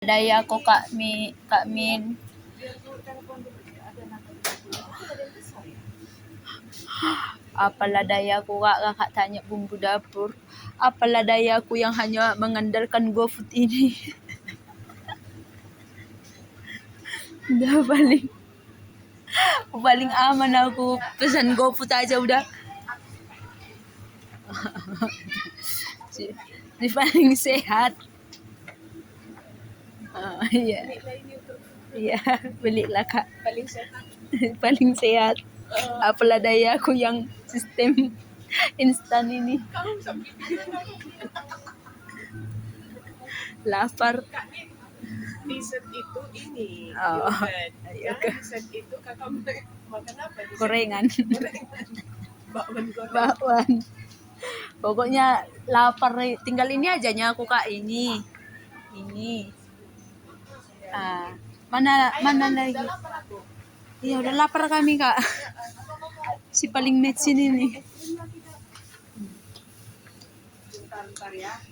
Daya ko Kak Min. Apalah dayaku Kak tanya bumbu dapur. Apalah dayaku yang hanya mengandalkan GoFood ini. Udah paling aman aku pesan GoFood aja udah. Di paling sehat. Iya. Iya, belilah Kak. Paling sehat. Paling sehat. Apalah dayaku yang sistem instan ini. Lapar. Dessert itu ini. Oh, Karena dessert itu kakak makan apa? Gorengan. Bakwan. Bakwan. Pokoknya lapar, tinggal ini aja aku Kak ini. Mana lagi? Iya udah lapar kami Kak. Si paling mecin ini. Bentar ya.